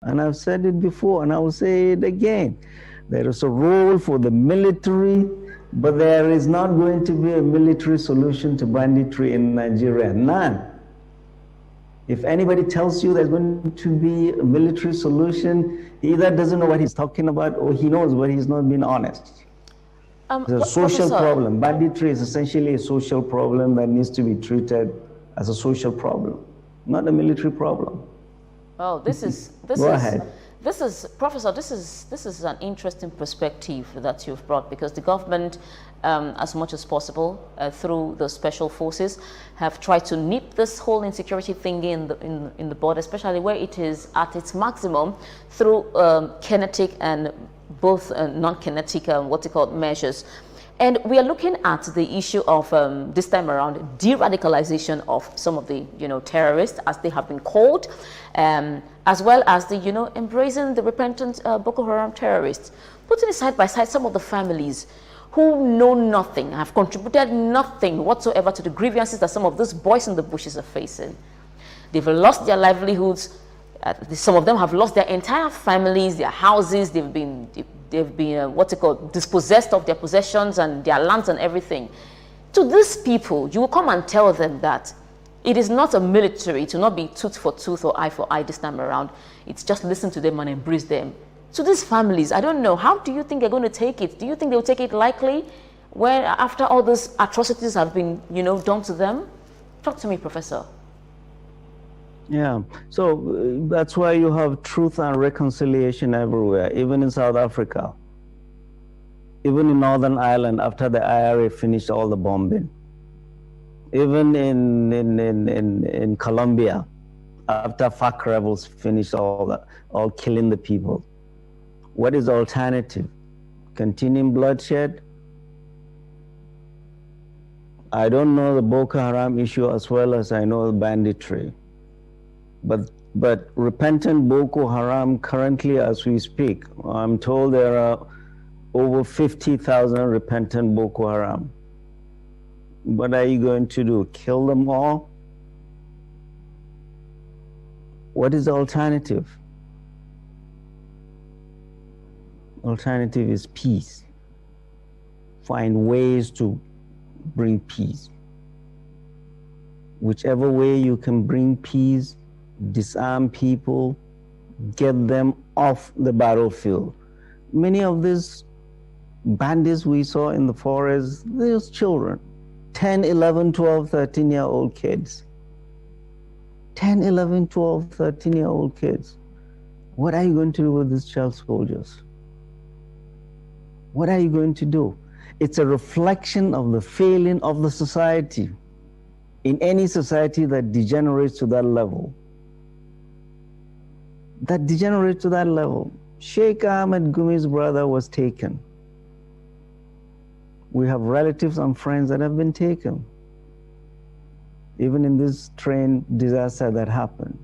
And I've said it before, and I will say it again. There is a role for the military, but there is not going to be a military solution to banditry in Nigeria. None. If anybody tells you there's going to be a military solution, he either doesn't know what he's talking about or he knows, but he's not being honest. It's a social problem. Banditry is essentially a social problem that needs to be treated as a social problem, not a military problem. Oh, Professor, this is an interesting perspective that you've brought, because the government, as much as possible, through the special forces, have tried to nip this whole insecurity thing in the border, especially where it is at its maximum, through kinetic and both non-kinetic measures. And we are looking at the issue of this time around de-radicalization of some of the terrorists, as they have been called, as well as the embracing the repentant Boko Haram terrorists, putting side by side some of the families who know nothing, have contributed nothing whatsoever to the grievances that some of these boys in the bushes are facing. They've lost their livelihoods. Some of them have lost their entire families, their houses. They've been dispossessed of their possessions and their lands and everything. To these people, you will come and tell them that it is not a military, to not be tooth for tooth or eye for eye this time around. It's just listen to them and embrace them. To these families, I don't know, how do you think they're going to take it? Do you think they'll take it lightly when after all these atrocities have been, done to them? Talk to me, Professor. Yeah, so that's why you have truth and reconciliation everywhere, even in South Africa, even in Northern Ireland after the IRA finished all the bombing, even in Colombia after FARC rebels finished all killing the people. What is the alternative? Continuing bloodshed? I don't know the Boko Haram issue as well as I know the banditry. But repentant Boko Haram currently as we speak, I'm told there are over 50,000 repentant Boko Haram. What are you going to do? Kill them all? What is the alternative? Alternative is peace. Find ways to bring peace. Whichever way you can bring peace, disarm people, get them off the battlefield. Many of these bandits we saw in the forest, there's children, 10, 11, 12, 13-year-old kids. 10, 11, 12, 13-year-old kids. What are you going to do with these child soldiers? What are you going to do? It's a reflection of the failing of the society. In any society that degenerates to that level, Sheikh Ahmed Gumi's brother was taken. We have relatives and friends that have been taken. Even in this train disaster that happened.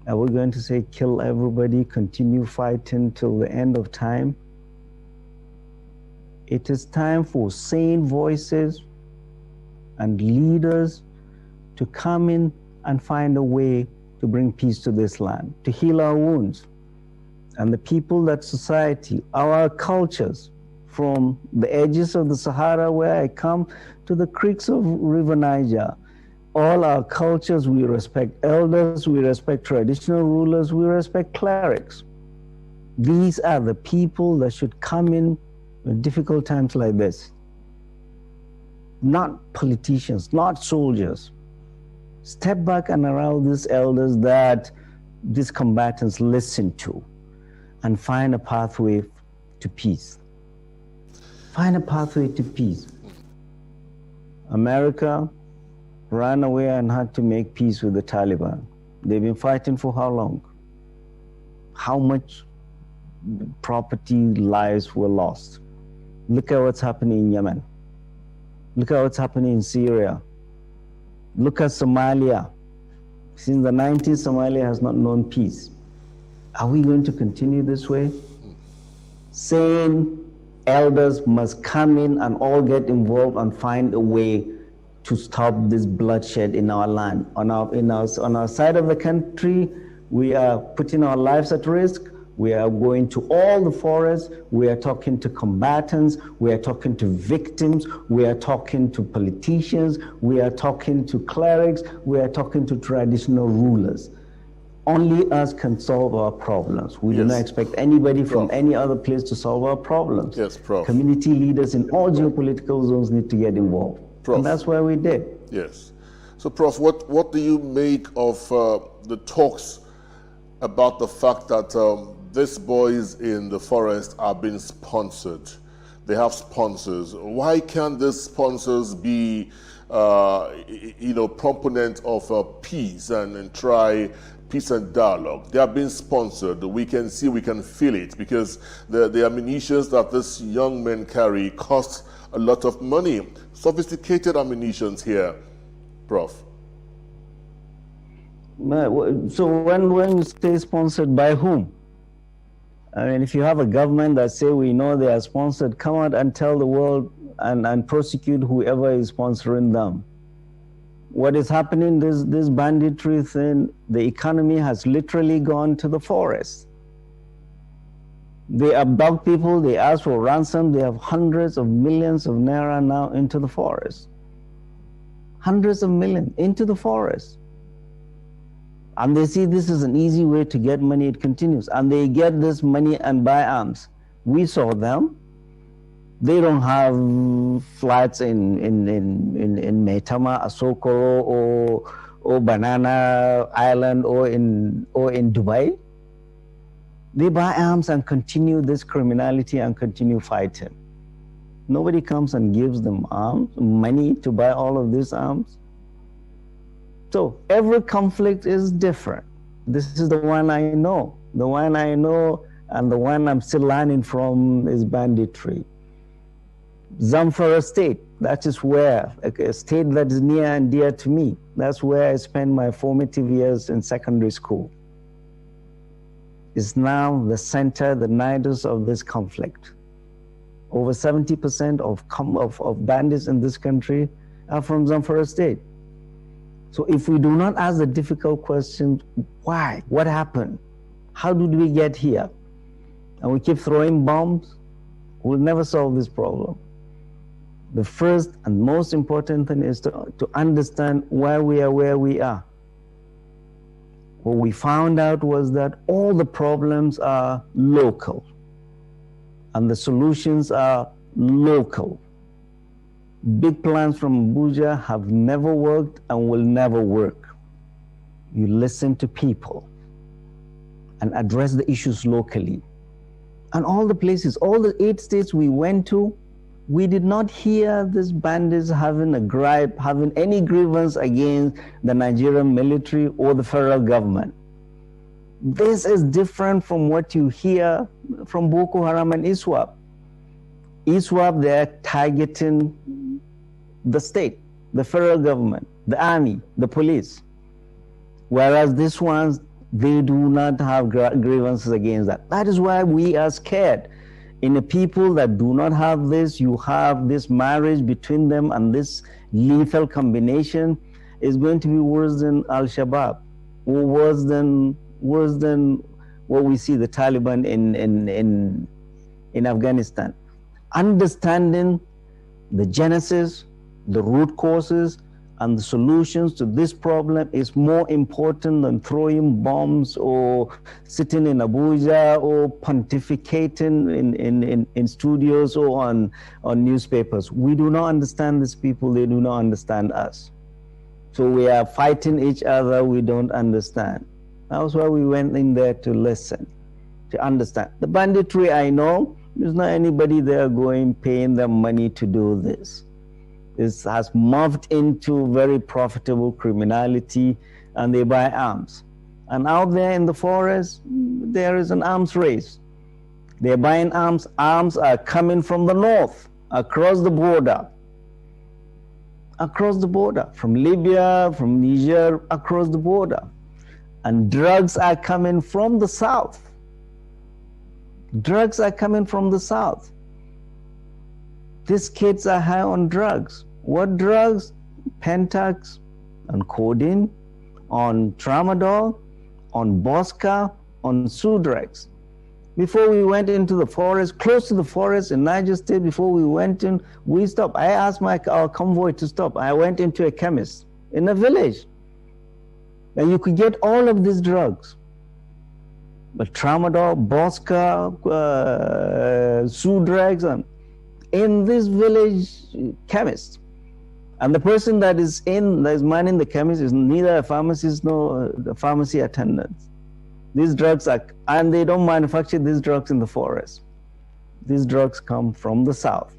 Are we going to say kill everybody, continue fighting till the end of time? It is time for sane voices and leaders to come in and find a way to bring peace to this land, to heal our wounds. And the people, that society, our cultures, from the edges of the Sahara where I come to the creeks of River Niger, all our cultures, we respect elders, we respect traditional rulers, we respect clerics. These are the people that should come in difficult times like this. Not politicians, not soldiers. Step back and allow these elders that these combatants listen to and find a pathway to peace. Find a pathway to peace. America ran away and had to make peace with the Taliban. They've been fighting for how long? How much property lives were lost? Look at what's happening in Yemen. Look at what's happening in Syria. Look at Somalia. Since the 90s, Somalia has not known peace. Are we going to continue this way? Sane elders must come in and all get involved and find a way to stop this bloodshed in our land. On our side of the country, We are putting our lives at risk. We are going to all the forests. We are talking to combatants. We are talking to victims. We are talking to politicians. We are talking to clerics. We are talking to traditional rulers. Only us can solve our problems. We do not expect anybody from any other place to solve our problems. Yes, Prof. Community leaders in all geopolitical zones need to get involved. Prof. And that's why we did. Yes. So, Prof, what do you make of the talks about the fact that these boys in the forest are being sponsored? They have sponsors. Why can't these sponsors be, proponent of peace and try peace and dialogue? They are being sponsored. We can see, we can feel it, because the ammunition that these young men carry costs a lot of money. Sophisticated ammunition here, Prof. So when you say sponsored by whom? I mean, if you have a government that say we know they are sponsored, come out and tell the world and prosecute whoever is sponsoring them. What is happening, this banditry thing, the economy has literally gone to the forest. They abduct people, they ask for ransom, they have hundreds of millions of naira now into the forest. Hundreds of millions into the forest. And they see this is an easy way to get money, it continues. And they get this money and buy arms. We saw them. They don't have flats in Maitama, Asokoro, or Banana Island, or in Dubai. They buy arms and continue this criminality and continue fighting. Nobody comes and gives them arms, money to buy all of these arms. So every conflict is different. This is the one I know. The one I know and the one I'm still learning from is banditry. Zamfara State, that is where, a state that is near and dear to me, that's where I spent my formative years in secondary school. Is now the center, the nidus of this conflict. Over 70% of bandits in this country are from Zamfara State. So if we do not ask the difficult question, why? What happened? How did we get here? And we keep throwing bombs, we'll never solve this problem. The first and most important thing is to understand why we are where we are. What we found out was that all the problems are local and the solutions are local. Big plans from Abuja have never worked and will never work. You listen to people and address the issues locally. And all the places, all the 8 states we went to, we did not hear these bandits having a gripe, having any grievance against the Nigerian military or the federal government. This is different from what you hear from Boko Haram and ISWAP. ISWAP, they're targeting the state, the federal government, the army, the police. Whereas these ones, they do not have grievances against that. That is why we are scared. In the people that do not have this, you have this marriage between them, and this lethal combination is going to be worse than Al-Shabaab, or worse than what we see the Taliban in Afghanistan. Understanding the genesis, the root causes, and the solutions to this problem is more important than throwing bombs or sitting in Abuja or pontificating in studios or on newspapers. We do not understand these people, they do not understand us. So we are fighting each other we don't understand. That's why we went in there to listen, to understand. The banditry, I know, there's not anybody there paying them money to do this. This has morphed into very profitable criminality, and they buy arms. And out there in the forest, there is an arms race. They're buying arms. Arms are coming from the north, across the border. Across the border, from Libya, from Niger, across the border. And drugs are coming from the south. Drugs are coming from the south. These kids are high on drugs. What drugs? Pentax, on codeine, on tramadol, on Bosca, on Sudrex. Before we went into the forest, close to the forest in Niger State, before we went in, we stopped. I asked our convoy to stop. I went into a chemist in a village. And you could get all of these drugs. But tramadol, Bosca, Sudrex, and in this village chemist. And the person that is manning the chemist is neither a pharmacist nor the pharmacy attendant. These drugs and they don't manufacture these drugs in the forest. These drugs come from the south.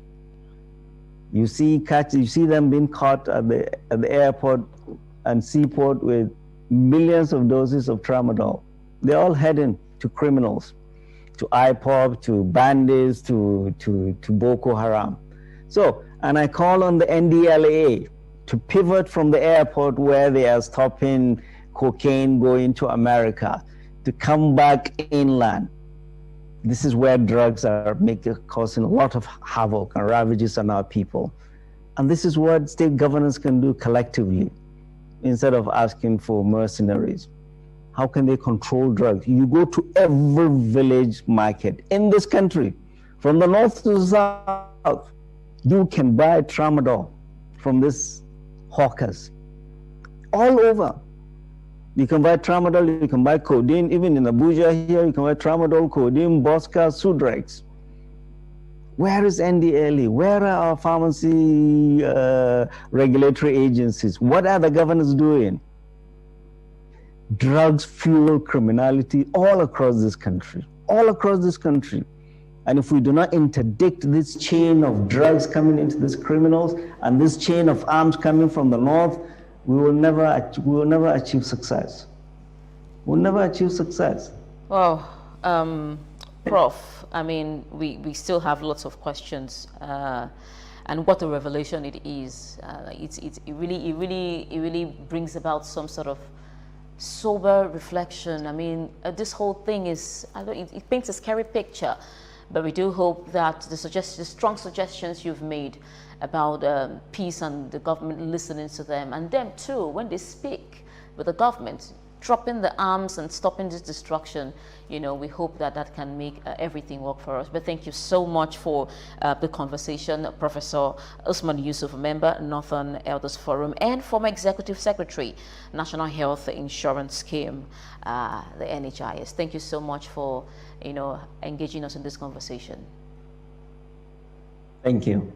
You see them being caught at the airport and seaport with millions of doses of tramadol. They're all heading to criminals, to IPOB, to bandits, to Boko Haram. So, and I call on the NDLA to pivot from the airport where they are stopping cocaine going to America, to come back inland. This is where drugs are causing a lot of havoc and ravages on our people. And this is what state governance can do collectively, instead of asking for mercenaries. How can they control drugs? You go to every village market in this country, from the north to the south, you can buy tramadol from these hawkers all over. You can buy tramadol, you can buy codeine, even in Abuja here, you can buy tramadol, codeine, Bosca, Sudrex. Where is NDLA? Where are our pharmacy regulatory agencies? What are the governors doing? Drugs fuel criminality all across this country, all across this country. And if we do not interdict this chain of drugs coming into these criminals and this chain of arms coming from the north, we will never achieve success. We'll never achieve success. Well, Prof, I mean, we still have lots of questions, and what a revelation it is. It really brings about some sort of sober reflection. I mean, this whole thing is, it paints a scary picture, but we do hope that the strong suggestions you've made about peace and the government listening to them, and them too, when they speak with the government, dropping the arms and stopping this destruction, you know, we hope that that can make everything work for us. But thank you so much for the conversation, Professor Usman Yusuf, member, Northern Elders Forum, and former Executive Secretary, National Health Insurance Scheme, the NHIS. Thank you so much for, you know, engaging us in this conversation. Thank you.